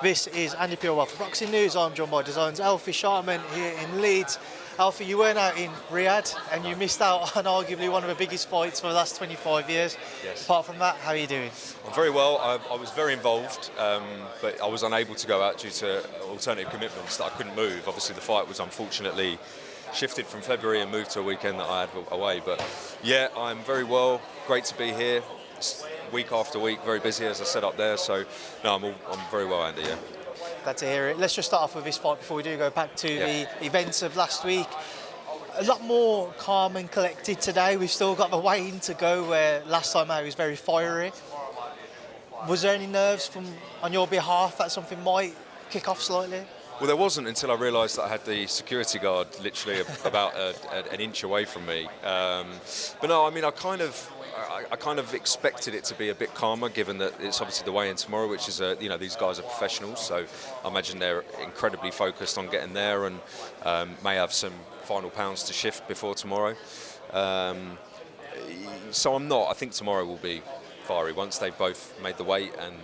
This is Andi Purewal for Boxing News. I'm joined by DAZN's Alfie Sharman here in Leeds. Alfie, you weren't out in Riyadh and you missed out on arguably one of the biggest fights for the last 25 years. Yes. Apart from that, how are you doing? I'm very well. I was very involved, but I was unable to go out due to alternative commitments that I couldn't move. Obviously, the fight was unfortunately shifted from February and moved to a weekend that I had away. But yeah, I'm very well. Great to be here. It's week after week, very busy as I said up there. So no, I'm very well, Andy. Yeah. Glad to hear it. Let's just start off with this fight before we do go back to the events of last week. A lot more calm and collected today. We've still got the weigh-in to go, where last time out it was very fiery. Was there any nerves on your behalf that something might kick off slightly? Well, there wasn't until I realised that I had the security guard literally about an inch away from me. But no, I mean, I kind of expected it to be a bit calmer, given that it's obviously the weigh-in tomorrow, which is these guys are professionals, so I imagine they're incredibly focused on getting there and may have some final pounds to shift before tomorrow. So I'm not. I think tomorrow will be fiery. Once they've both made the weight and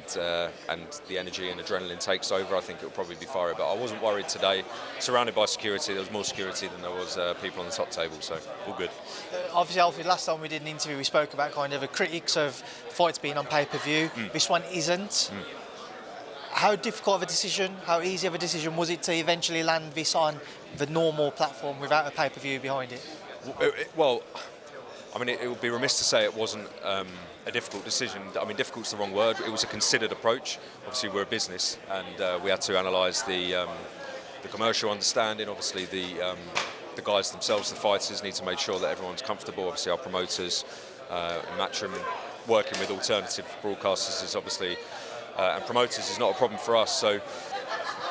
the energy and adrenaline takes over, I think it'll probably be fiery. But I wasn't worried today. Surrounded by security, there was more security than there was people on the top table, so all good. Obviously, Alfie, last time we did an interview, we spoke about kind of the critics of fights being on pay-per-view. This one isn't. How difficult of a decision, how easy of a decision was it to eventually land this on the normal platform without a pay-per-view behind it? Well, I mean, it would be remiss to say it wasn't a difficult decision. I mean, difficult's the wrong word. It was a considered approach. Obviously, we're a business, and we had to analyse the commercial understanding. Obviously, the guys themselves, the fighters, need to make sure that everyone's comfortable. Obviously, our promoters, Matchroom, working with alternative broadcasters is obviously, and promoters is not a problem for us. So,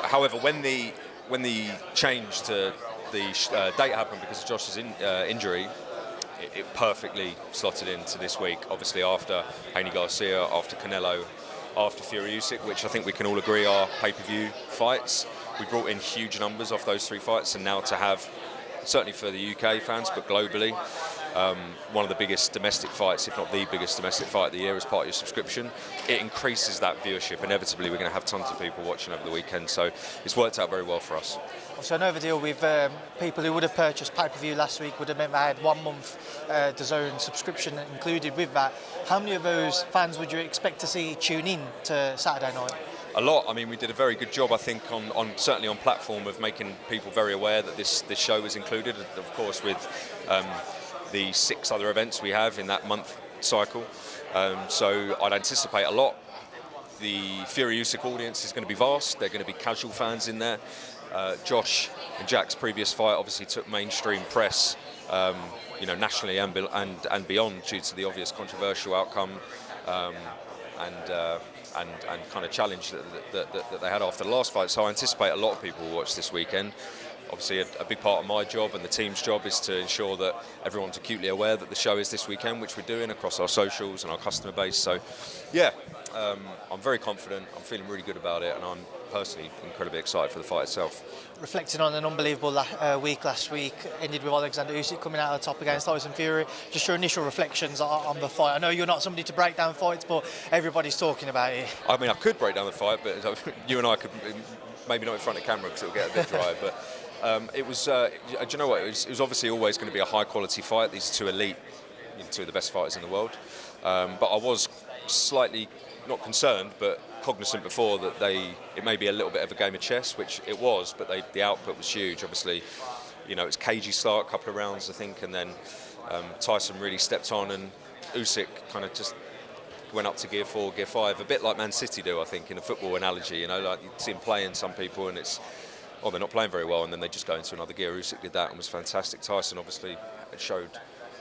however, when the change to the date happened because of Josh's injury, it perfectly slotted into this week. Obviously, after Garcia, after Canelo, after Fury-Usyk, which I think we can all agree are pay-per-view fights. We brought in huge numbers off those three fights, and now to have, certainly for the UK fans, but globally, one of the biggest domestic fights, if not the biggest domestic fight of the year, as part of your subscription, it increases that viewership. Inevitably, we're going to have tons of people watching over the weekend, so it's worked out very well for us. So I know the deal with people who would have purchased pay-per-view last week would have meant they had 1 month DAZN subscription included with that. How many of those fans would you expect to see tune in to Saturday night? A lot. I mean, we did a very good job, I think, on certainly on platform of making people very aware that this show is included. Of course, with the 6 other events we have in that month cycle. So I'd anticipate a lot. The Fury-Usyk audience is going to be vast. They're going to be casual fans in there. Josh and Jack's previous fight obviously took mainstream press, nationally and beyond, due to the obvious controversial outcome and kind of challenge that they had after the last fight. So I anticipate a lot of people will watch this weekend. Obviously, a big part of my job and the team's job is to ensure that everyone's acutely aware that the show is this weekend, which we're doing across our socials and our customer base. So, yeah, I'm very confident. I'm feeling really good about it, and I'm personally incredibly excited for the fight itself. Reflecting on an unbelievable week last week, ended with Alexander Usyk coming out on top against Tyson Fury. Just your initial reflections on the fight. I know you're not somebody to break down fights, but everybody's talking about it. I mean, I could break down the fight, but you and I could, maybe not in front of camera because it'll get a bit dry, but it was, do you know what, it was obviously always going to be a high quality fight. These are two elite, two of the best fighters in the world. But I was slightly, not concerned, but cognizant before that it may be a little bit of a game of chess, which it was, but the output was huge. Obviously, it's cagey start, a couple of rounds, I think, and then Tyson really stepped on, and Usyk kind of just went up to gear 4, gear 5, a bit like Man City do, I think, in a football analogy. Like you see him playing some people, and they're not playing very well, and then they just go into another gear. Usyk did that and was fantastic. Tyson obviously showed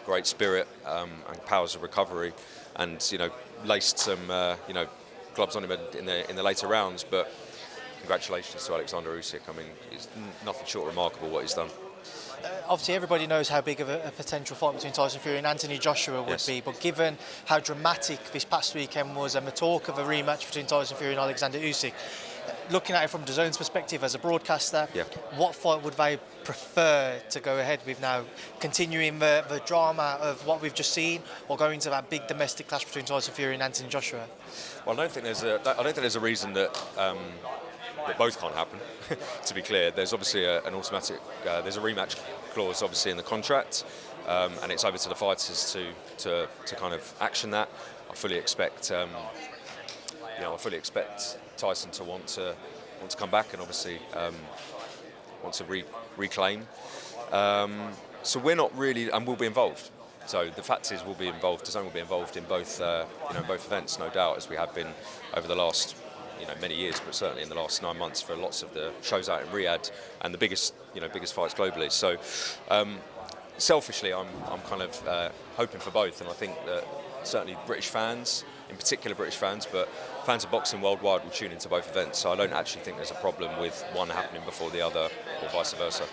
great spirit and powers of recovery, and laced some gloves on him in the later rounds. But congratulations to Alexander Usyk. I mean, it's nothing short of remarkable what he's done. Obviously, everybody knows how big of a potential fight between Tyson Fury and Anthony Joshua would be, but given how dramatic this past weekend was and the talk of a rematch between Tyson Fury and Alexander Usyk, looking at it from DAZN's perspective as a broadcaster, what fight would they prefer to go ahead with now? Continuing the drama of what we've just seen, or going to that big domestic clash between Tyson Fury and Anthony Joshua? Well, I don't think there's a reason that that both can't happen. To be clear, there's obviously an automatic, there's a rematch clause obviously in the contract, and it's over to the fighters to kind of action that. I fully expect, Tyson to want to come back and obviously want to reclaim. So we're not really, and we'll be involved. So the fact is, we'll be involved. DAZN will be involved in both, both events, no doubt, as we have been over the last, many years, but certainly in the last 9 months for lots of the shows out in Riyadh and the biggest fights globally. So selfishly, I'm kind of hoping for both, and I think that certainly British fans, in particular British fans, but fans of boxing worldwide will tune into both events. So I don't actually think there's a problem with one happening before the other, or vice versa.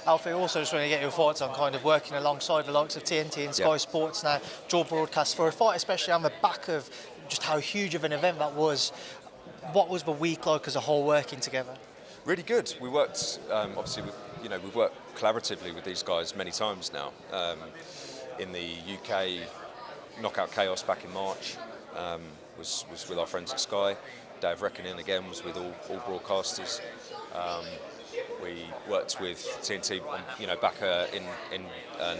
Alfie, also just want to get your thoughts on kind of working alongside the likes of TNT and Sky Sports now, dual broadcast for a fight, especially on the back of just how huge of an event that was. What was the week like as a whole working together? Really good. We worked, obviously, we've worked collaboratively with these guys many times now. In the UK, Knockout Chaos back in March was with our friends at Sky. Day of Reckoning again was with all broadcasters. We worked with TNT, back in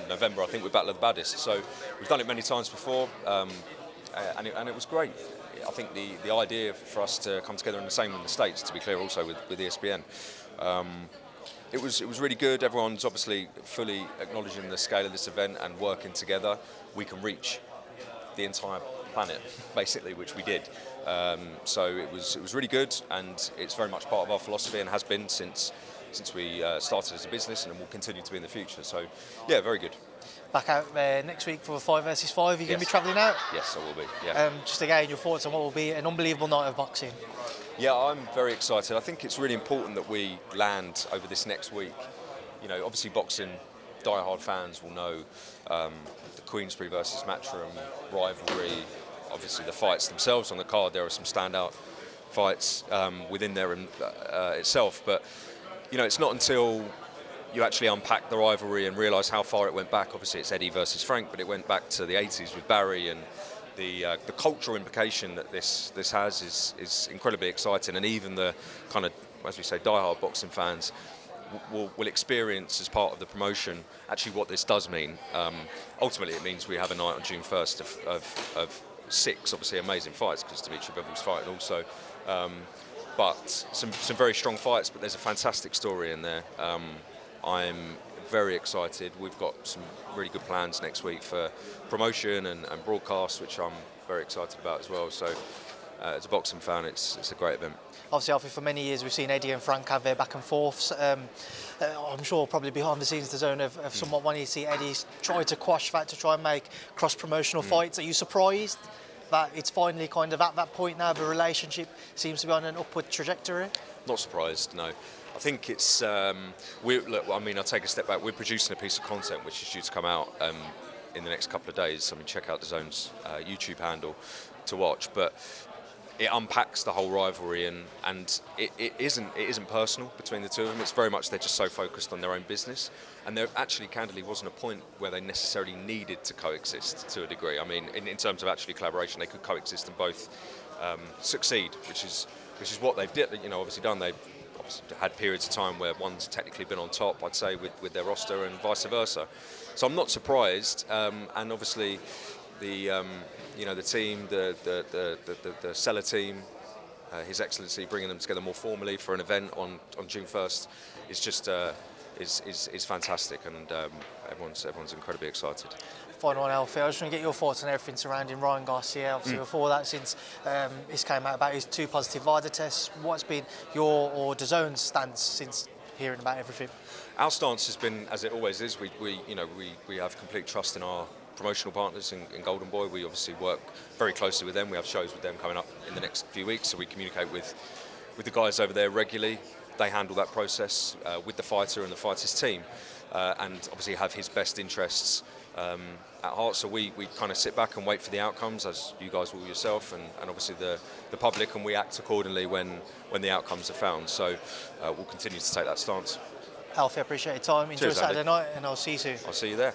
November, I think, with Battle of the Baddest. So we've done it many times before, and it was great. I think the idea for us to come together in the States, to be clear, also with ESPN, it was really good. Everyone's obviously fully acknowledging the scale of this event and working together. We can reach the entire planet, basically, which we did. So it was really good, and it's very much part of our philosophy and has been since we started as a business, and will continue to be in the future. So yeah, very good. Back out there next week for a 5 versus 5. You're going to be travelling out? Yes, I will be. Yeah. Just again, your thoughts on what will be an unbelievable night of boxing? Yeah, I'm very excited. I think it's really important that we land over this next week. Obviously boxing die-hard fans will know the Queensberry versus Matchroom rivalry. Obviously the fights themselves on the card, there are some standout fights within there itself. But it's not until you actually unpack the rivalry and realise how far it went back. Obviously it's Eddie versus Frank, but it went back to the 80s with Barry, and the cultural implication that this has is incredibly exciting. And even the kind of, as we say, die-hard boxing fans will experience as part of the promotion actually what this does mean. Ultimately it means we have a night on June 1st of 6 obviously amazing fights, because Dimitri Bivol fighting also, but some very strong fights, but there's a fantastic story in there. I'm very excited. We've got some really good plans next week for promotion and broadcast, which I'm very excited about as well. So as a boxing fan, it's a great event. Obviously, Alfie, for many years we've seen Eddie and Frank have their back and forths. I'm sure probably behind the scenes DAZN have somewhat wanted to see Eddie try to quash that, to try and make cross-promotional fights. Are you surprised that it's finally kind of at that point now, the relationship seems to be on an upward trajectory? Not surprised, no. I think it's, I'll take a step back. We're producing a piece of content which is due to come out in the next couple of days. Check out DAZN's YouTube handle to watch. But it unpacks the whole rivalry, and it isn't personal between the two of them. It's very much they're just so focused on their own business, and there actually candidly wasn't a point where they necessarily needed to coexist to a degree. I mean, in terms of actually collaboration, they could coexist and both succeed, which is what they've obviously done. They've obviously had periods of time where one's technically been on top, I'd say, with their roster, and vice versa. So I'm not surprised, and obviously the team, the seller team, His Excellency bringing them together more formally for an event on June 1st is just is fantastic, and everyone's incredibly excited. Final one, Alfie, I just want to get your thoughts on everything surrounding Ryan Garcia. Obviously before that, since this came out about his 2 positive VADA tests, what's been your or DAZN's stance since hearing about everything? Our stance has been, as it always is, we have complete trust in our promotional partners in Golden Boy. We obviously work very closely with them. We have shows with them coming up in the next few weeks, so we communicate with the guys over there regularly. They handle that process with the fighter and the fighter's team, and obviously have his best interests at heart. So we kind of sit back and wait for the outcomes, as you guys will yourself, and obviously the public, and we act accordingly when the outcomes are found. So we'll continue to take that stance. Alfie, I appreciate your time. Enjoy Saturday night, and I'll see you soon. I'll see you there.